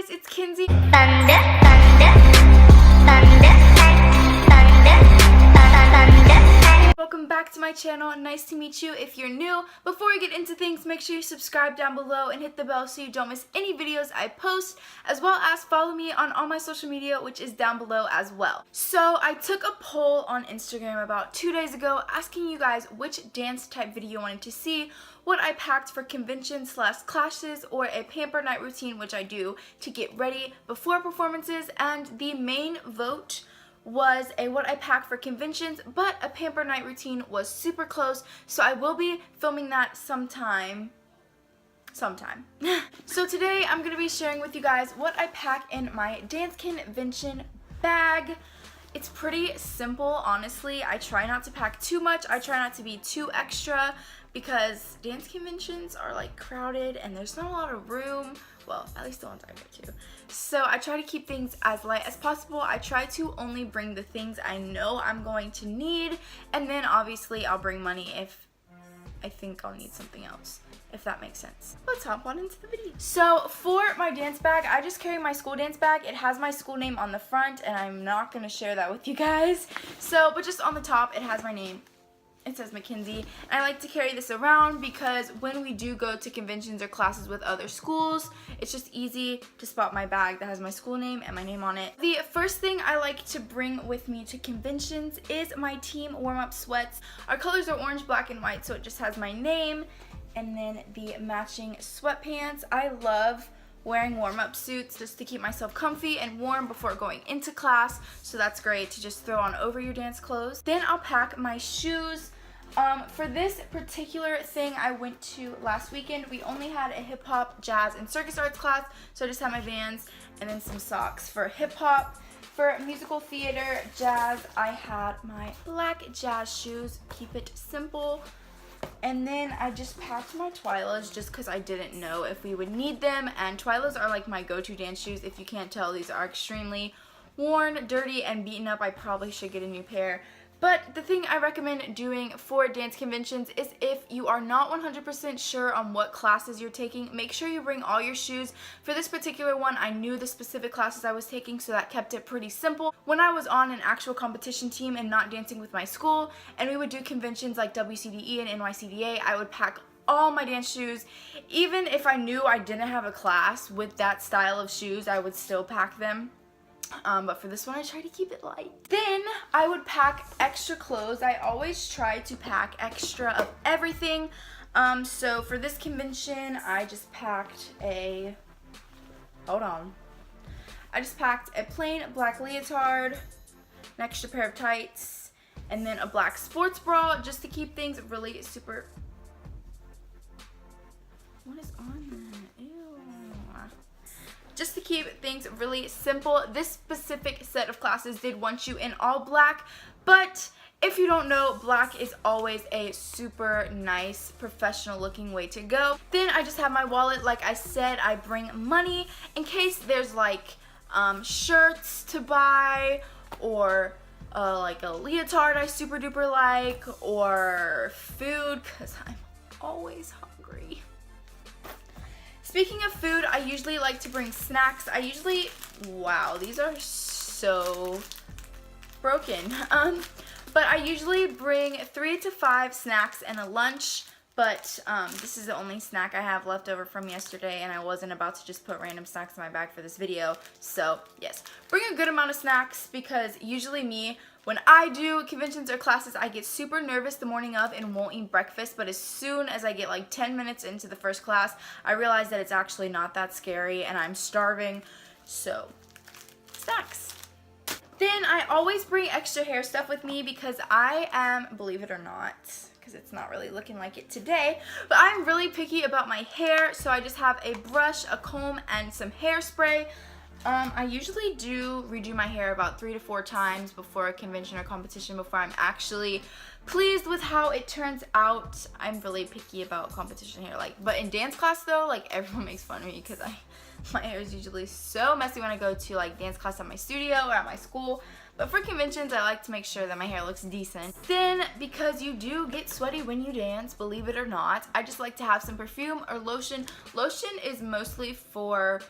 guys, it's Kinsey. Thunder, thunder, thunder, thunder, thunder. Welcome back to my channel. Nice to meet you if you're new. Before we get into things, make sure you subscribe down below and hit the bell so you don't miss any videos I post, as well as follow me on all my social media, which is down below as well. So I took a poll on Instagram about 2 days ago asking you guys which dance type video you wanted to see, what I packed for conventions / classes, or a pamper night routine, which I do to get ready before performances, and the main vote was a what I pack for conventions, but a pamper night routine was super close, so I will be filming that sometime. So today I'm going to be sharing with you guys what I pack in my dance convention bag. It's pretty simple, honestly. I try not to pack too much. I try not to be too extra because dance conventions are like crowded and there's not a lot of room. Well, at least the ones I go to. So I try to keep things as light as possible. I try to only bring the things I know I'm going to need, and then obviously I'll bring money if I think I'll need something else, if that makes sense. Let's hop on into the video. So for my dance bag, I just carry my school dance bag. It has my school name on the front, and I'm not going to share that with you guys. So, but just on the top, it has my name. It says Mackenzie. And I like to carry this around because when we do go to conventions or classes with other schools, it's just easy to spot my bag that has my school name and my name on it. The first thing I like to bring with me to conventions is my team warm-up sweats. Our colors are orange, black, and white, so it just has my name and then the matching sweatpants. I love wearing warm-up suits just to keep myself comfy and warm before going into class, so that's great to just throw on over your dance clothes. Then I'll pack my shoes. For this particular thing I went to last weekend, we only had a hip hop, jazz, and circus arts class, so I just had my Vans and then some socks. For hip hop, for musical theater, jazz, I had my black jazz shoes, keep it simple. And then I just packed my Twylas just because I didn't know if we would need them. And Twylas are like my go-to dance shoes. If you can't tell, these are extremely worn, dirty, and beaten up. I probably should get a new pair. But the thing I recommend doing for dance conventions is if you are not 100% sure on what classes you're taking, make sure you bring all your shoes. For this particular one, I knew the specific classes I was taking, so that kept it pretty simple. When I was on an actual competition team and not dancing with my school, and we would do conventions like WCDE and NYCDA, I would pack all my dance shoes. Even if I knew I didn't have a class with that style of shoes, I would still pack them. But for this one, I try to keep it light. Then I would pack extra clothes. I always try to pack extra of everything. So for this convention, I just packed I just packed a plain black leotard, an extra pair of tights, and then a black sports bra just to keep things really super. What is on that? Ew. Just to keep things really simple. This specific set of classes did want you in all black, but if you don't know, black is always a super nice, professional looking way to go. Then I just have my wallet. Like I said, I bring money in case there's like shirts to buy, or like a leotard I super duper like, or food, because I'm always hungry. Speaking of food, I usually like to bring snacks. Wow, these are so broken. But I usually bring 3 to 5 snacks and a lunch. But this is the only snack I have left over from yesterday, and I wasn't about to just put random snacks in my bag for this video. So yes, bring a good amount of snacks, because usually when I do conventions or classes, I get super nervous the morning of and won't eat breakfast, but as soon as I get like 10 minutes into the first class, I realize that it's actually not that scary and I'm starving, so snacks. Then I always bring extra hair stuff with me because I am, believe it or not, because it's not really looking like it today, but I'm really picky about my hair, so I just have a brush, a comb, and some hairspray. I usually do redo my hair about 3 to 4 times before a convention or competition before I'm actually pleased with how it turns out. I'm really picky about competition hair, but in dance class though, everyone makes fun of me because my hair is usually so messy when I go to dance class at my studio or at my school. But for conventions, I like to make sure that my hair looks decent. Then, because you do get sweaty when you dance, believe it or not, I just like to have some perfume or lotion. Lotion is mostly for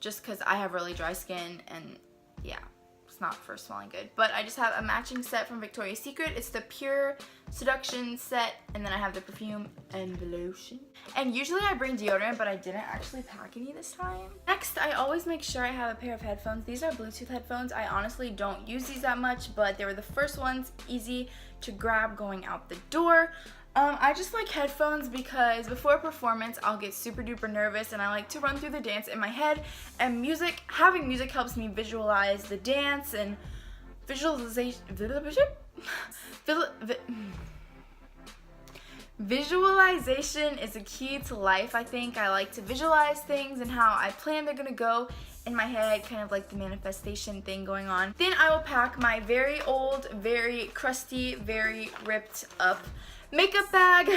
just because I have really dry skin and yeah, it's not for smelling good. But I just have a matching set from Victoria's Secret. It's the Pure Seduction set, and then I have the perfume and the lotion. And usually I bring deodorant, but I didn't actually pack any this time. Next, I always make sure I have a pair of headphones. These are Bluetooth headphones. I honestly don't use these that much, but they were the first ones, easy to grab going out the door. I just like headphones because before a performance I'll get super duper nervous and I like to run through the dance in my head, and having music helps me visualize the dance, and visualization is a key to life, I think. I like to visualize things and how I plan they're gonna go in my head, kind of like the manifestation thing going on. Then I will pack my very old, very crusty, very ripped up makeup bag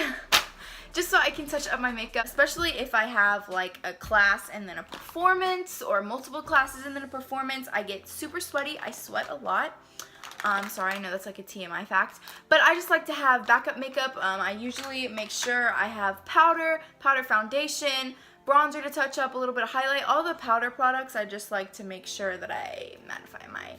just so I can touch up my makeup, especially if I have like a class and then a performance, or multiple classes and then a performance. I get super sweaty. I sweat a lot. Sorry, I know that's like a TMI fact, but I just like to have backup makeup. I usually make sure I have powder foundation, bronzer to touch up, a little bit of highlight, all the powder products. I just like to make sure that I mattify my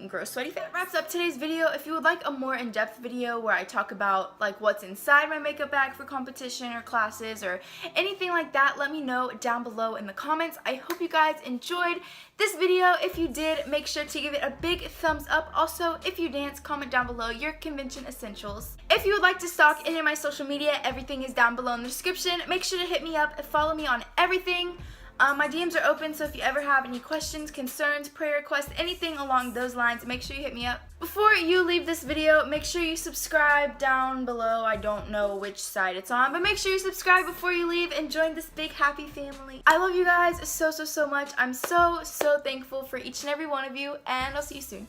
gross sweaty face. That wraps up today's video. If you would like a more in-depth video where I talk about like what's inside my makeup bag for competition or classes or anything like that, let me know down below in the comments. I hope you guys enjoyed this video. If you did, make sure to give it a big thumbs up. Also, if you dance, comment down below your convention essentials. If you would like to stalk any of my social media, everything is down below in the description. Make sure to hit me up and follow me on everything. My DMs are open, so if you ever have any questions, concerns, prayer requests, anything along those lines, make sure you hit me up. Before you leave this video, make sure you subscribe down below. I don't know which side it's on, but make sure you subscribe before you leave and join this big happy family. I love you guys so much. I'm so thankful for each and every one of you, and I'll see you soon.